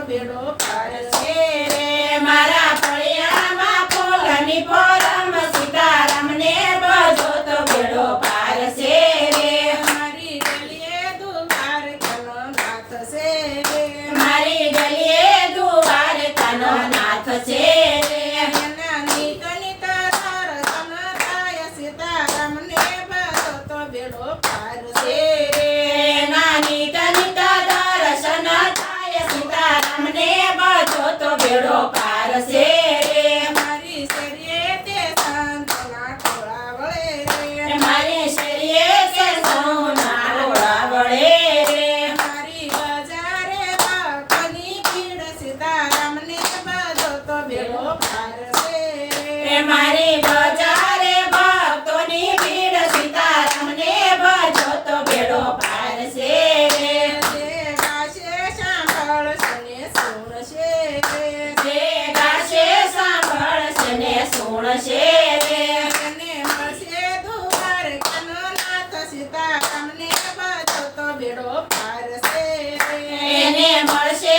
બેડો પારસે રે મારા ફળિયામાં ફૂલની ફોરમ સીતારામને ભજો તો બેડો પારસે રે મારી ગલીએ દુવાર કનો નાથ છે રે મારી ગલીએ દ્વારકાનો નાથ છે રે એના નીત નીત દર્શન થાય સીતારામને ભજો તો બેડો પારસે રે નાની તનિતા દર્શન થાય સીતારામને ભજો તો બેડો પારસે રે મારી શરીએ તે સંતના ટોળા વળે રે મારી શરીએ છે સૌના ટોળા વળે રે મારી બજારે ભક્તની ભીડ સીતારામને ભજો તો બેડો પારસે રે મારી બજારે ભક્તોની ભીડ સીતારામને ભજો તો બેડો પારસે રે જે ગાશે સાંભળશે ને સુણશે રે જે ગાશે સાંભળશે ને સુણશે રે એને મળશે દ્વારકાનો નાથ સીતારામને ભજો તો બેડો પારસે રે એને મળશે